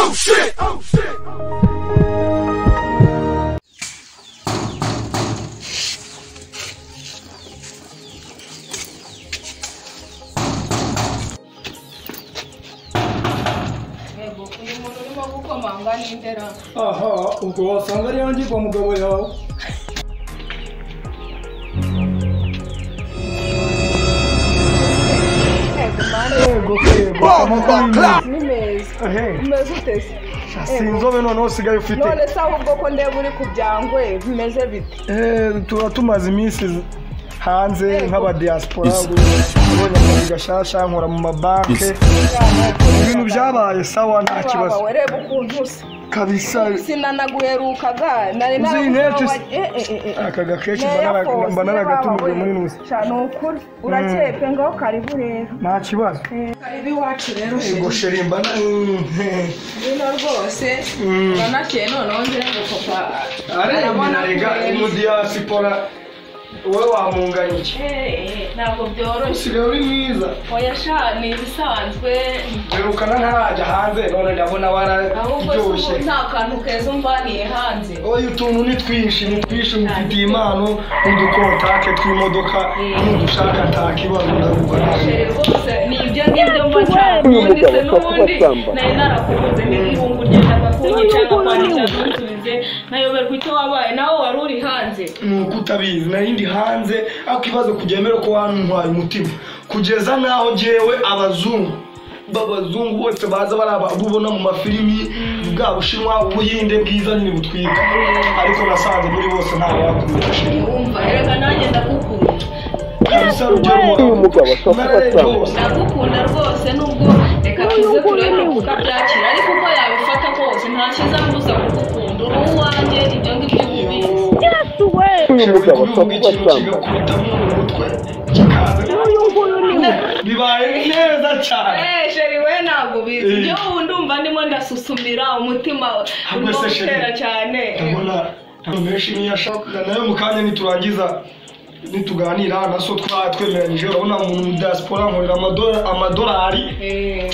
Oh shit! Oh shit! Aha, ubwo wasanga ari yanjye kwa mugabo yawe. Sinzobe noneho usigaye ufite. None se ahubwo ko ndeba uri ku byangwe bimeze bite? Tuba tumaze iminsi hanze nk'aba diaspora ubonye akazi gashasha nkora mu mabanke ibintu byabaye sawa nta kibazo. Reba ukuntu usa kabisa sinanaguherukaga nari aka gakeshi mba naragatumije muri nusi cyane ukuri urakepe ngaho karibu rero nta kibazo karibu iwacu rero ego sheri mba bino rwose banakeye noneho ngira ngo papa arabona rega mu diaspora wowe wamunganya iki ntabwo byoroshye usigaye uri mwiza oya sha ni ibisanzwe werukana ntarajya hanze none ndabona wararyoshye nta kantu keza umvaniye hanze oya utuntu ni twinshi mufitiye impano n'udukontake tw'imodoka n'udushaka ntakibazo ndagukora rwose ni ibyo ngibyo mba nshaka ndetse n'ubundi nari narakubuze n'ibihungu ryendaga kunyica nkakwandiza ntusubize nayoberwa icyo wabaye nawe wari uri hanze nuko utabizi nari ndi hanze ariko ikibazo kugemera ko wantwaye umutima kugeza naho jewe abazungu bose baza barabubona mu mafilimi bwa Bushinwa ubuyinde bwiza nyine butwika ariko nasanze muri bose nta wakurusha wumva reka nanjye ndagukunda kabisa umugabo ndagukunda rwose nubwo reka tuze turebe kukabyakira ariko uko yabifata kose nta cyiza mbuza kugukunda uri uwanjye ibyo ngibyo bibaye neza cyane sheri we ntabwo bizi ibyo ndumva ndimo ndasusumira umutima urimo gutera cyane ndabona menshi niyashaka nayo mu kanya niturangiza nituganira naso twemeranyije urabona umuntu mu diaspora nkorera amadolari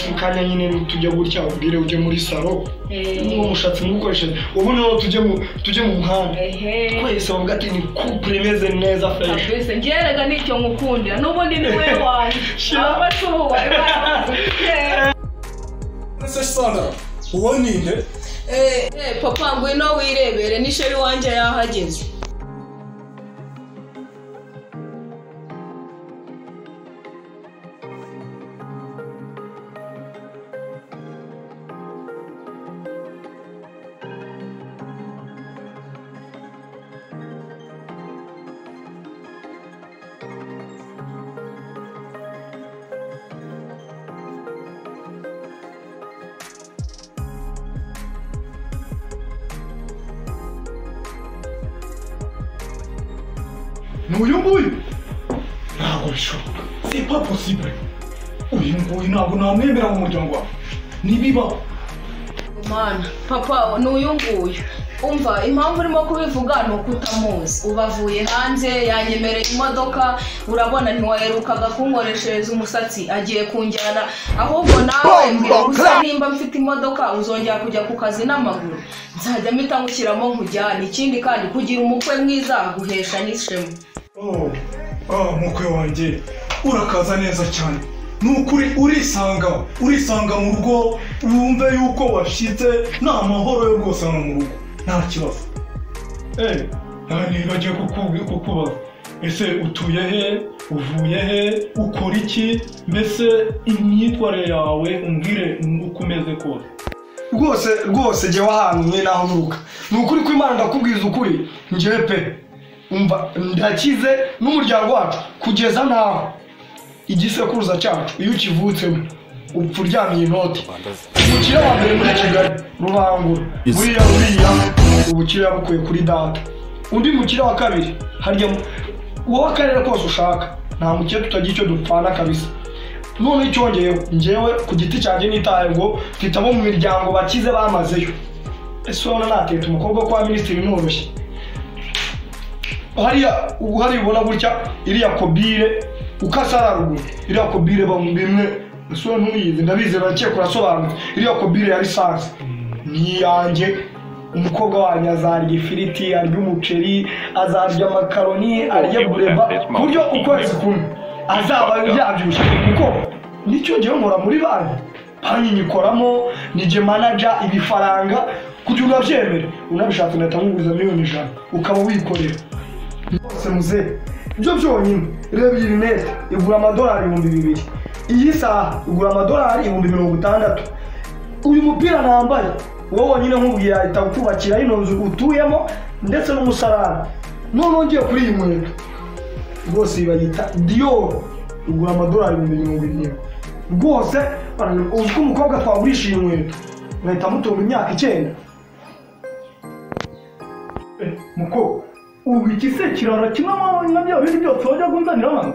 mukanya nyine tujya gutya ubwire uje muri salo n'uwo mushatsi mukoresheje ubu niho tujye mu muhanda twese bavuga ati ni couple imeze neza fresh twese ngerega nicyo ngukundira n'ubundi ni we wanjye abatuwa Ese sana uwo ninde? Papa ngwino wirebere ni sheri wanje yahageze N'uyu nguyu ntabwo bishoboka c'est pas possible uyu nguyu ntabwo namwemera mu muryango wawe nibiba mana papa n'uyu nguyu umva impamvu urimo kubivuga ni uko utamuzi ubavuye hanze yanyemereye imodoka urabona ntiwaherukaga kunkoreshereza umusatsi agiye kunjyana ahubwo nawe mbwira gusa nimba mfite imodoka uzongera kujya ku kazi n'amaguru nzajya mpita ngushyiramo nkujyane ikindi kandi kugira umukwe mwiza aguhesha n'ishema mukwe wanjye urakaza neza cyane nukuri urisanga mu rugo wumve yuko washize nta mahoro yo rwose hano mu rugo nta kibazo nibagiye kukubaza ese utuye he uvuye he ukora iki mbese imyitwarire yawe umbwire uko umeze kose rwose jyewe ahantu mwe naho nturuka ni ukuri ko Imana ndakubwiza ukuri njyewe pe umva ndakize n'umuryango wacu kugeza naho igisekuruza cyacu iyo ukivutsemo upfa uryamiye inoti umukire wa mbere muri Kigali Rubangura buriya ubukire yabukuye kuri data undi mukire wa kabiri harya wowe akarere kose ushaka nta mukire tutagira icyo dupfana kabisa none icyongeyeho njyewe ku giti cyanjye nitaye ngo mfite abo mu miryango bakize bamazeyo ese urabona nateta umukobwa kwa minisitiri ntoroshye hariya ubona gutya iriya kobire ukasara ruguru iriya kobire bimwe ese ntuyizi ndabizi barakeye kurasobanutse iriya kobire ya lisansi ni yanjye. Umukobwa wanjye azarya ifiriti, arya umuceri, azarya amakaroni, arya bureba, ku buryo ukwezi kumwe azaba yabyibushye, kuko nicyo gihe nkora muri banki nyikoramo, nije manager ibifaranga, kugira unabyemere, unabishatse unahita nkuguza $1,000,000 ukaba wikorera. Bose muze ibyo byonyine, reba iyi rinete igura $2,000. Iyi saha igura $60,000. Uyu mupira nambaye wowe nyine nkubwiye ahita ukubakira ino nzu utuyemo ndetse n'umusarani. None ngiye kuri iyi nkweto rwose bayita Dior, igura $70,000. Rwose uziko umukobwa twagurisha iyi nkweto ngahita mutunga imyaka 9. Muko ubu iki se kirara kimwe na bya bindi byose wajya gunzanira hano?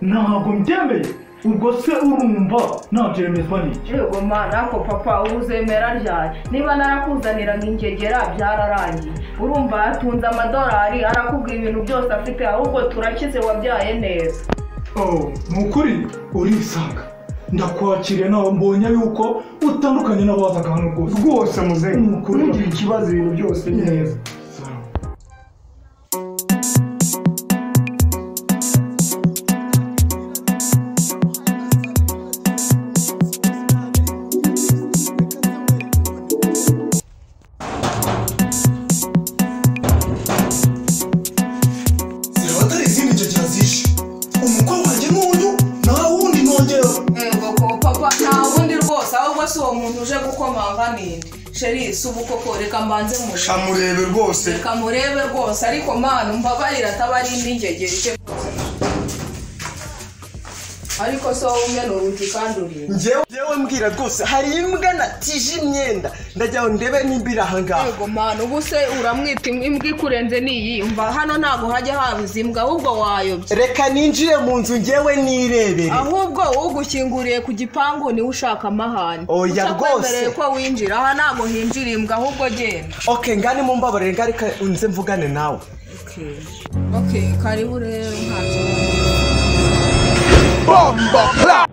Ntabwo mbyemeye. Ubwo se urumva nabyemezwa n'iki? Yego mana ko papa ubuzemera ryari, niba narakuzanira nk'ingegera byararangiye, urumva yatunze $1,000 arakubwira ibintu byose afite, ahubwo turakize wabyaye neza. Nukuri urisanga ndakwakiriye nawe mbonye yuko utandukanye n'abazaga hano rwose muze ntugira ikibazo, ibintu byose ni neza. Uwo muntu uje gukomanga ninde? Sheri subu koko reka mbanze mu shamurebe rwose, reka murebe rwose, ariko mana umbabarira atabari indingegere. Ariko so umwe n'uruti kanduriye. Njyewe mbwira rwose hari imbwa natije imyenda ndajyaho ndebe nimbira ahangaha. Yego mana ubu se uramwita imbwa ikurenze niyi, umva hano ntago hajya habiza imbwa, ahubwo wayobye. Reka ninjire mu nzu njyewe nirebere. Ahubwo ugukinguriye ku gipangu ni ushaka amahane. Oya rwose ko winjira aha ntago hinjira imbwa, ahubwo genda. Okay ngani mumbabarire ngarika unze mvugane nawe. Okay karibu rero ntazo. Bomba!